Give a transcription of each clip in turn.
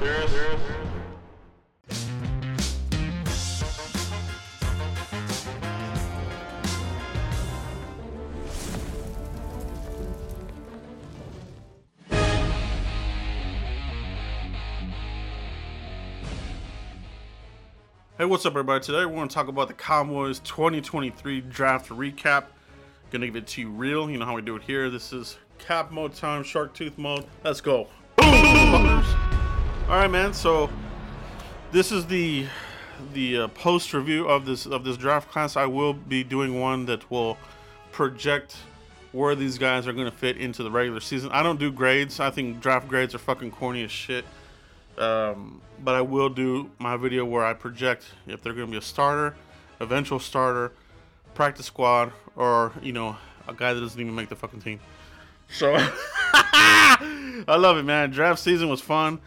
Hey, what's up, everybody? Today we're going to talk about the Cowboys 2023 draft recap. Gonna give it to you real. You know how we do it here. This is cap mode time, shark tooth mode. Let's go. All right, man. So this is the post review of this draft class. I will be doing one that will project where these guys are going to fit into the regular season. I don't do grades. I think draft grades are fucking corny as shit. But I will do my video where I project if they're going to be a starter, eventual starter, practice squad, or, you know, a guy that doesn't even make the fucking team. So I love it, man. Draft season was fun.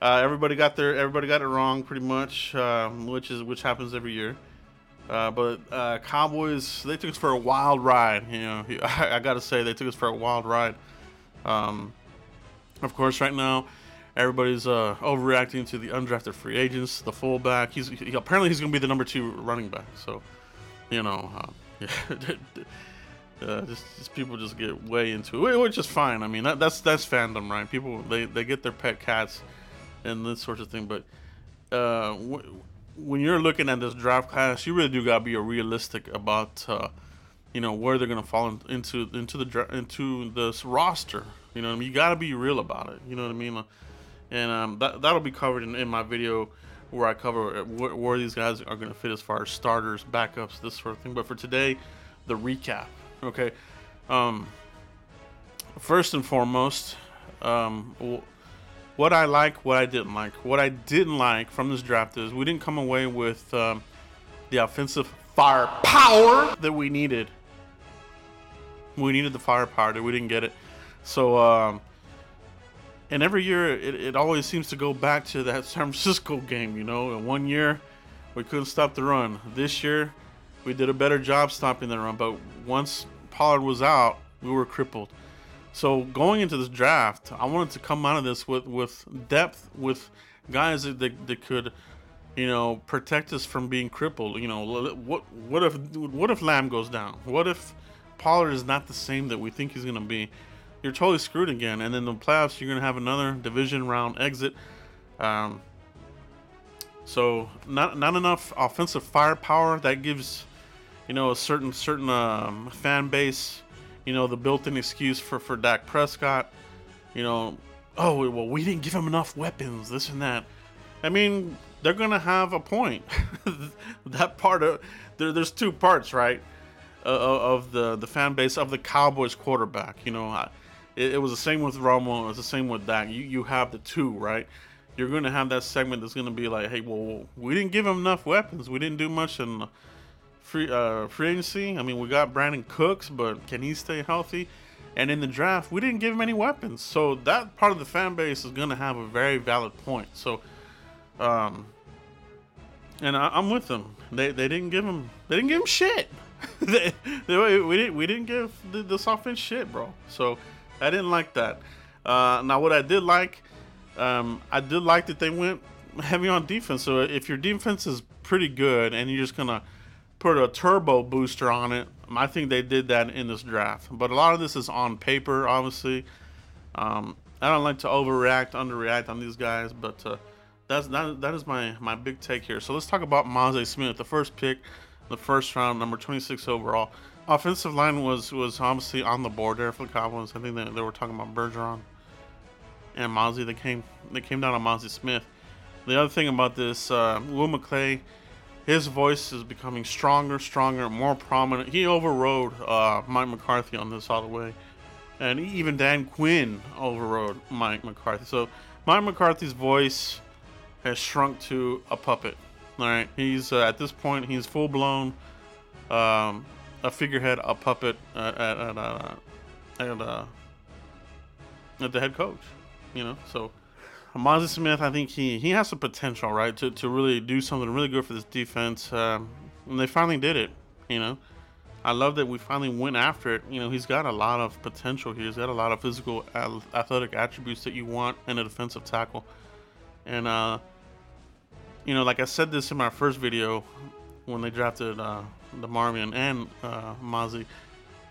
Everybody got it wrong pretty much, which happens every year. But Cowboys, they took us for a wild ride. You know, I got to say they took us for a wild ride. Of course, right now everybody's overreacting to the undrafted free agents, the fullback. Apparently he's going to be the number 2 running back. So, you know, just people just get way into it, which is fine. I mean, that's fandom, right? People they get their pet cats and this sort of thing. But when you're looking at this draft class, you really do gotta be realistic about you know, where they're gonna fall into this roster. You know what I mean? You gotta be real about it. You know what I mean? And that'll be covered in my video where I cover where these guys are going to fit as far as starters, backups, this sort of thing. But for today, the recap. Okay. First and foremost, what I like, what I didn't like. What I didn't like from this draft is we didn't come away with the offensive firepower that we needed. We needed the firepower that we didn't get it. So, and every year, it always seems to go back to that San Francisco game, you know. In one year, we couldn't stop the run. This year, we did a better job stopping the run. But once Pollard was out, we were crippled. So going into this draft, I wanted to come out of this with depth, with guys that could, you know, protect us from being crippled. You know, what if Lamb goes down? What if Pollard is not the same that we think he's going to be? You're totally screwed again. And then the playoffs, you're going to have another division round exit. So not enough offensive firepower. That gives, you know, a certain fan base, you know, the built-in excuse for Dak Prescott. You know, oh, well, we didn't give him enough weapons, this and that. I mean, they're going to have a point. That part of, there's two parts, right, of the fan base of the Cowboys quarterback. You know, it was the same with Romo. It was the same with Dak. You have the two, right? You're going to have that segment that's going to be like, hey, well, we didn't give him enough weapons. We didn't do much in free agency. I mean, we got Brandon Cooks, but can he stay healthy? And in the draft, we didn't give him any weapons. So that part of the fan base is going to have a very valid point. So, and I'm with them. They didn't give him shit. we didn't give this offense shit, bro. So I didn't like that. Now, what I did like, that they went heavy on defense. So if your defense is pretty good and you're just gonna put a turbo booster on it, I think they did that in this draft. But a lot of this is on paper, obviously. I don't like to underreact on these guys, but that is my big take here. So let's talk about Mazi Smith, the first pick, the first round, number 26 overall. Offensive line was obviously on the board there for the Cowboys. I think they were talking about Bergeron and Mazi. They came down on Mazi Smith. The other thing about this, Will McClay, his voice is becoming stronger, more prominent. He overrode Mike McCarthy on this all the way. And even Dan Quinn overrode Mike McCarthy. So Mike McCarthy's voice has shrunk to a puppet. All right, he's at this point, he's full blown a figurehead, a puppet at the head coach. You know, so Mazi Smith, I think he has the potential, right, to really do something really good for this defense. And they finally did it. You know, I love that we finally went after it. You know, he's got a lot of potential here. He's got a lot of physical, athletic attributes that you want in a defensive tackle. And like I said this in my first video when they drafted the Marmion and Mozzie,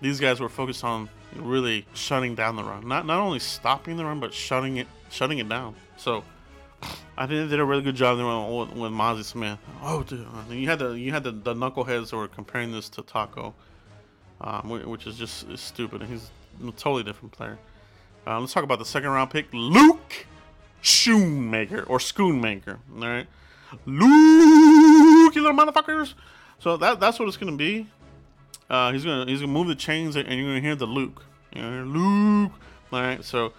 these guys were focused on really shutting down the run, not only stopping the run, but shutting it down. So I think they did a really good job there with Mozzie Smith. Oh, dude, you had the knuckleheads that were comparing this to Taco, which is just stupid. He's a totally different player. Let's talk about the second round pick, Luke Schoonmaker or Schoonmaker. All right, Luke, you little motherfuckers. So that's what it's gonna be. He's gonna move the chains, and you're gonna hear the Luke. Luke. All right, so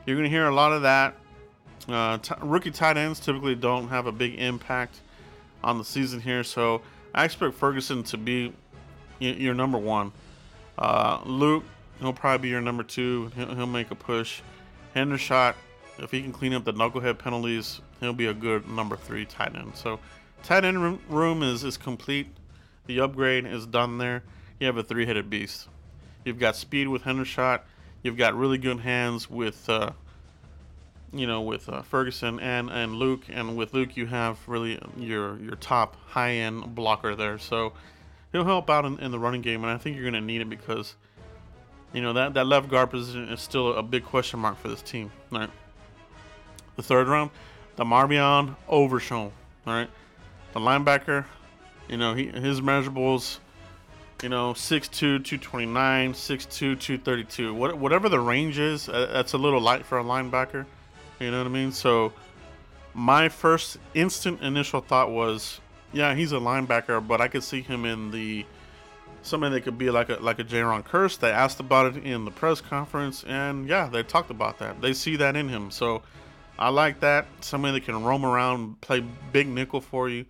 you're gonna hear a lot of that. Rookie tight ends typically don't have a big impact on the season here, so I expect Ferguson to be your number one. Luke, he'll probably be your number two. He'll make a push. Hendershot, if he can clean up the knucklehead penalties, he'll be a good number 3 tight end. So tight end room is complete. The upgrade is done there. You have a 3-headed beast. You've got speed with Hendershot. You've got really good hands with Ferguson and Luke. And with Luke, you have really your top high-end blocker there. So he'll help out in the running game, and I think you're going to need it because that left guard position is still a big question mark for this team. All right. The third round, the Marmion Overshown. All right. The linebacker, his measurables, 6'2", 229, 6'2", 232. Whatever the range is, that's a little light for a linebacker. You know what I mean? So my first instant initial thought was, yeah, he's a linebacker, but I could see him in somebody that could be like a Jaron Kearse. They asked about it in the press conference, and yeah, they talked about that. They see that in him. So I like that. Somebody that can roam around, play big nickel for you.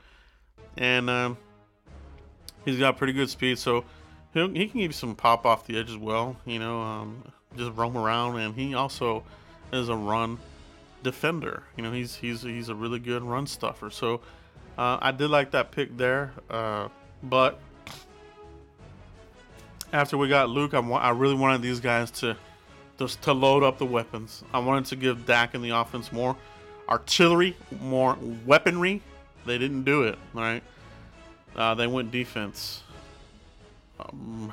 And he's got pretty good speed, so he can give you some pop off the edge as well. Just roam around, and he also is a run defender. He's a really good run stuffer. So I did like that pick there, but after we got Luke, I really wanted these guys to load up the weapons. I wanted to give Dak and the offense more artillery, more weaponry. They didn't do it, right? They went defense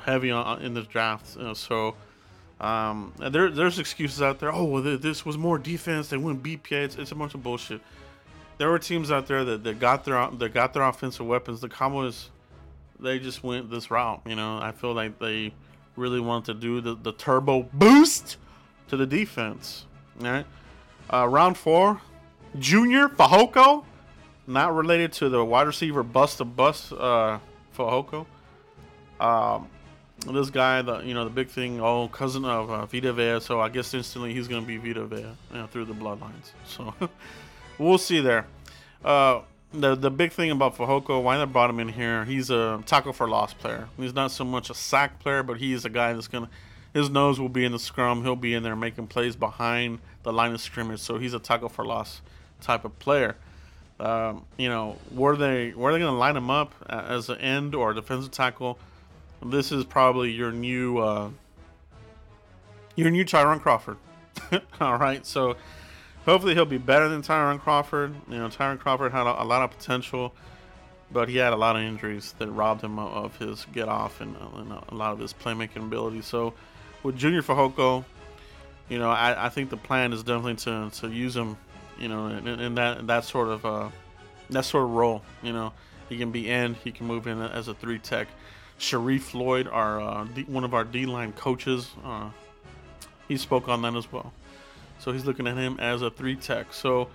heavy in this draft. So there's excuses out there. Oh, well, this was more defense. They went BPA. It's a bunch of bullshit. There were teams out there that got their offensive weapons. The Cowboys, they just went this route. I feel like they really wanted to do the turbo boost to the defense. All right. Round 4, Junior Fehoko, not related to the wide receiver bust Fehoko. This guy, the big thing, cousin of Vita Vea, so I guess instantly he's going to be Vita Vea through the bloodlines. So we'll see there. The big thing about Fehoko, why they brought him in here, he's a tackle for loss player. He's not so much a sack player, but he's a guy that's his nose will be in the scrum. He'll be in there making plays behind the line of scrimmage. So he's a tackle for loss type of player. Were they going to line him up as an end or a defensive tackle? This is probably your new Tyron Crawford. All right, so hopefully he'll be better than Tyron Crawford. Tyron Crawford had a lot of potential, but he had a lot of injuries that robbed him of his get off and a lot of his playmaking ability. So with Junior Fehoko, I think the plan is definitely to use him, in that sort of role. He can be end, he can move in as a 3 tech. Sharif Floyd, one of our D-line coaches, he spoke on that as well. So he's looking at him as a 3 tech. So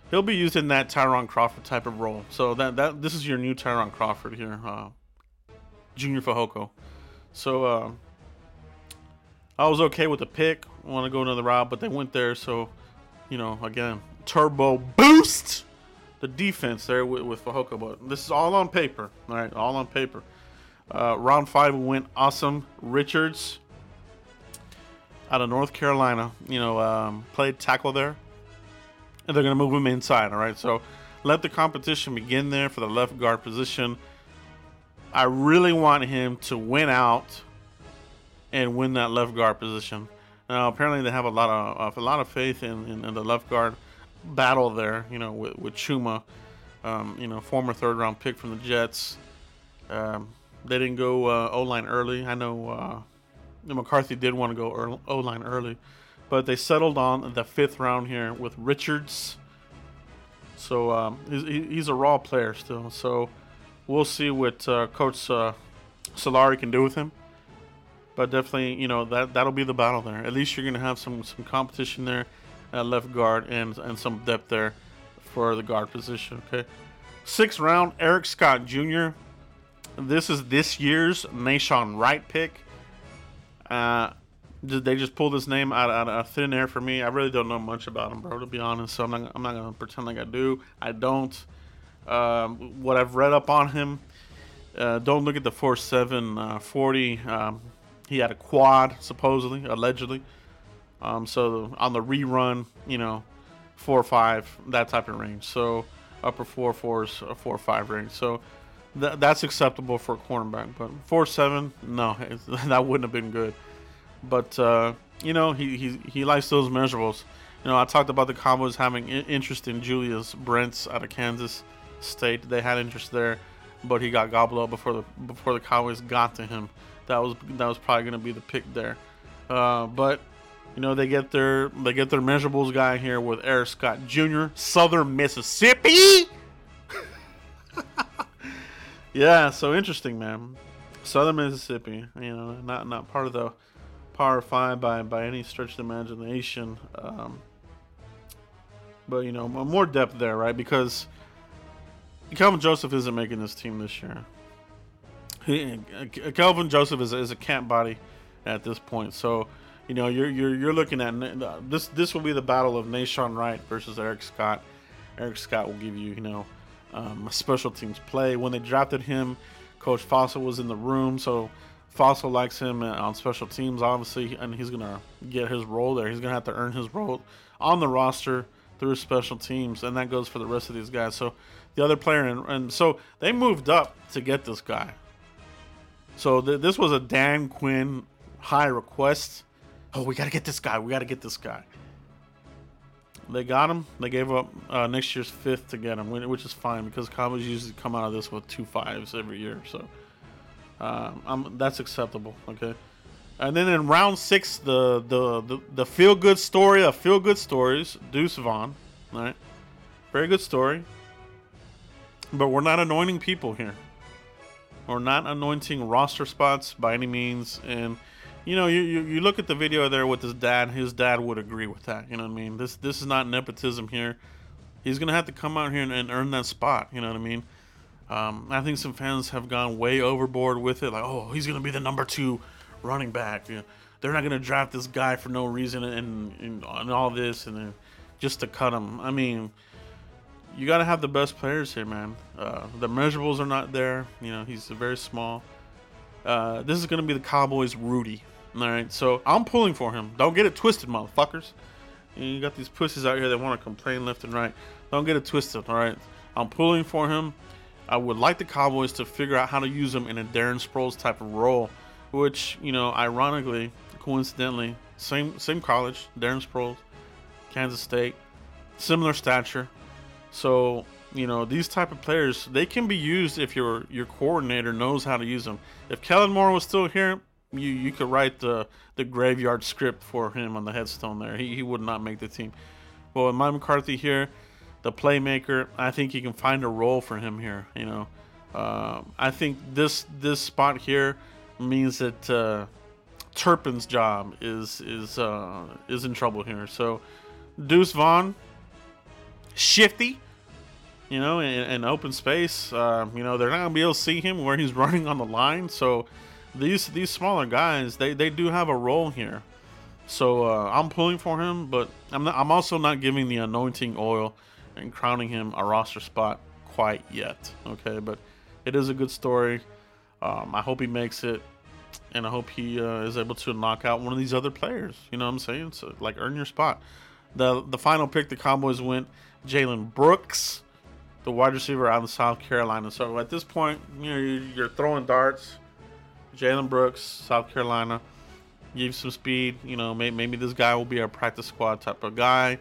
he'll be used in that Tyron Crawford type of role. So this is your new Tyron Crawford here, Junior Fehoko. So I was okay with the pick. I want to go another route, but they went there. So again, turbo boost the defense there with Fehoko. But this is all on paper. All right, all on paper. Round 5 went Awesome Richards out of North Carolina. Played tackle there, and they're going to move him inside. All right, so let the competition begin there for the left guard position. I really want him to win out and win that left guard position. Now, apparently, they have a lot of faith in the left guard. battle there, with Chuma, former third round pick from the Jets. They didn't go O-line early. I know McCarthy did want to go O-line early, but they settled on the 5th round here with Richards. So he's a raw player still. So we'll see what Coach Solari can do with him. But definitely, that'll be the battle there. At least you're going to have some competition there at left guard and some depth there for the guard position. Okay, 6th round, Eric Scott Jr. This is this year's Nahshon Wright pick. They just pulled his name out of thin air for me. I really don't know much about him, bro, to be honest. So I'm not gonna pretend like I do. I don't. What I've read up on him, don't look at the 4.7 40. He had a quad, supposedly, allegedly. So on the rerun, 4.5, that type of range. So upper 4.4s, 4.5 range. So that's acceptable for a cornerback. But 4.7, no, that wouldn't have been good. But he likes those measurables. I talked about the Cowboys having interest in Julius Brents out of Kansas State. They had interest there, but he got gobbled up before the Cowboys got to him. That was probably going to be the pick there. But they get their measurables guy here with Eric Scott Jr., Southern Mississippi. Yeah, so interesting, man. Southern Mississippi, not part of the Power 5 by any stretch of the imagination. But more depth there, right? Because Kelvin Joseph isn't making this team this year. Kelvin Joseph is a camp body at this point. So you're looking at this will be the battle of Nahshon Wright versus Eric Scott. Eric Scott will give you a special teams play. When they drafted him, Coach Fossil was in the room, so Fossil likes him on special teams, obviously, and he's gonna get his role there. He's gonna have to earn his role on the roster through special teams, and that goes for the rest of these guys. So the other player, and so they moved up to get this guy. So this was a Dan Quinn high request. Oh, we got to get this guy. They got him. They gave up next year's 5th to get him, which is fine because Cowboys usually come out of this with 2 5s every year. So that's acceptable. Okay. And then in round 6, the feel good story of feel good stories, Deuce Vaughn. All right. Very good story. But we're not anointing people here. We're not anointing roster spots by any means. And you look at the video there with his dad. His dad would agree with that. You know what I mean? This is not nepotism here. He's gonna have to come out here and earn that spot. You know what I mean? I think some fans have gone way overboard with it. Like, oh, he's gonna be the number 2 running back. They're not gonna draft this guy for no reason and all this and then just to cut him. I mean, you gotta have the best players here, man. The measurables are not there. He's very small. This is gonna be the Cowboys' Rudy. All right, so I'm pulling for him. Don't get it twisted, motherfuckers. You got these pussies out here that want to complain left and right. Don't get it twisted, all right? I'm pulling for him. I would like the Cowboys to figure out how to use him in a Darren Sproles type of role, which, ironically, coincidentally, same college, Darren Sproles, Kansas State, similar stature. So, these type of players, they can be used if your coordinator knows how to use them. If Kellen Moore was still here, you could write the graveyard script for him on the headstone there. He would not make the team. But with Mike McCarthy here, the playmaker, I think you can find a role for him here. I think this spot here means that Turpin's job is in trouble here. So Deuce Vaughn, shifty, in open space. They're not gonna be able to see him where he's running on the line. So these smaller guys, they do have a role here. So I'm pulling for him, but I'm also not giving the anointing oil and crowning him a roster spot quite yet. Okay, but it is a good story. I hope he makes it, and I hope he is able to knock out one of these other players. You know what I'm saying? So earn your spot. The final pick, the Cowboys went Jalen Brooks, the wide receiver out of South Carolina. So at this point, you're throwing darts. Jalen Brooks, South Carolina, give some speed. Maybe this guy will be a practice squad type of guy.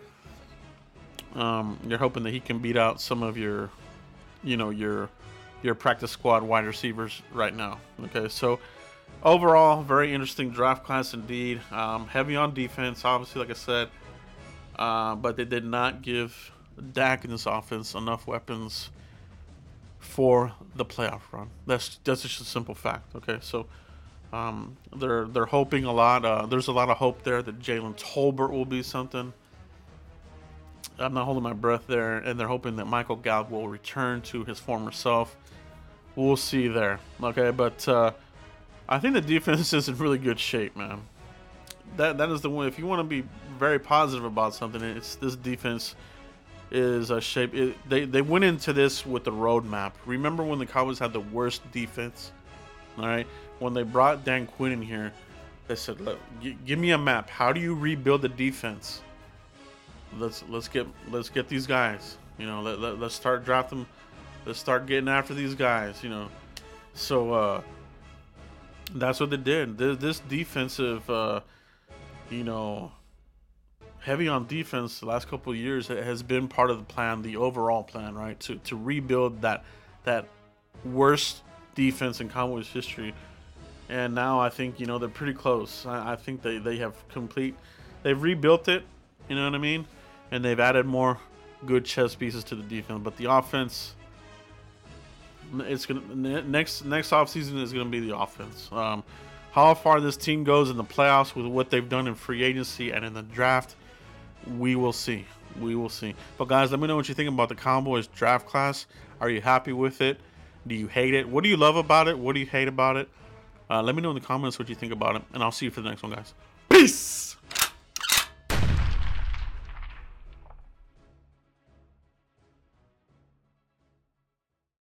You're hoping that he can beat out some of your, you know, your practice squad wide receivers right now. Okay, so overall, very interesting draft class indeed. Heavy on defense, obviously, like I said, but they did not give Dak and this offense enough weapons for the playoff run. That's just a simple fact. Okay, so they're hoping a lot. There's a lot of hope there that Jalen Tolbert will be something. I'm not holding my breath there, and they're hoping that Michael Gallup will return to his former self. We'll see there. Okay, but I think the defense is in really good shape, man. That is the one. If you want to be very positive about something, it's this defense is a shape. They went into this with the roadmap. Remember when the Cowboys had the worst defense? All right, when they brought Dan Quinn in here, they said, "Look, give me a map. How do you rebuild the defense? Let's get these guys. You know, let's start drafting. Let's start getting after these guys. You know, so that's what they did. This defensive, you know, heavy on defense the last couple of years has been part of the plan, the overall plan, right? To rebuild that worst defense in Cowboys history. And now I think, you know, they're pretty close. I think they have they've rebuilt it, you know what I mean? And they've added more good chess pieces to the defense. But the offense, it's gonna next offseason is gonna be the offense. How far this team goes in the playoffs with what they've done in free agency and in the draft, we will see. We will see. But guys, let me know what you think about the Cowboys draft class. Are you happy with it? Do you hate it? What do you love about it? What do you hate about it? Let me know in the comments what you think about it, and I'll see you for the next one, guys. Peace!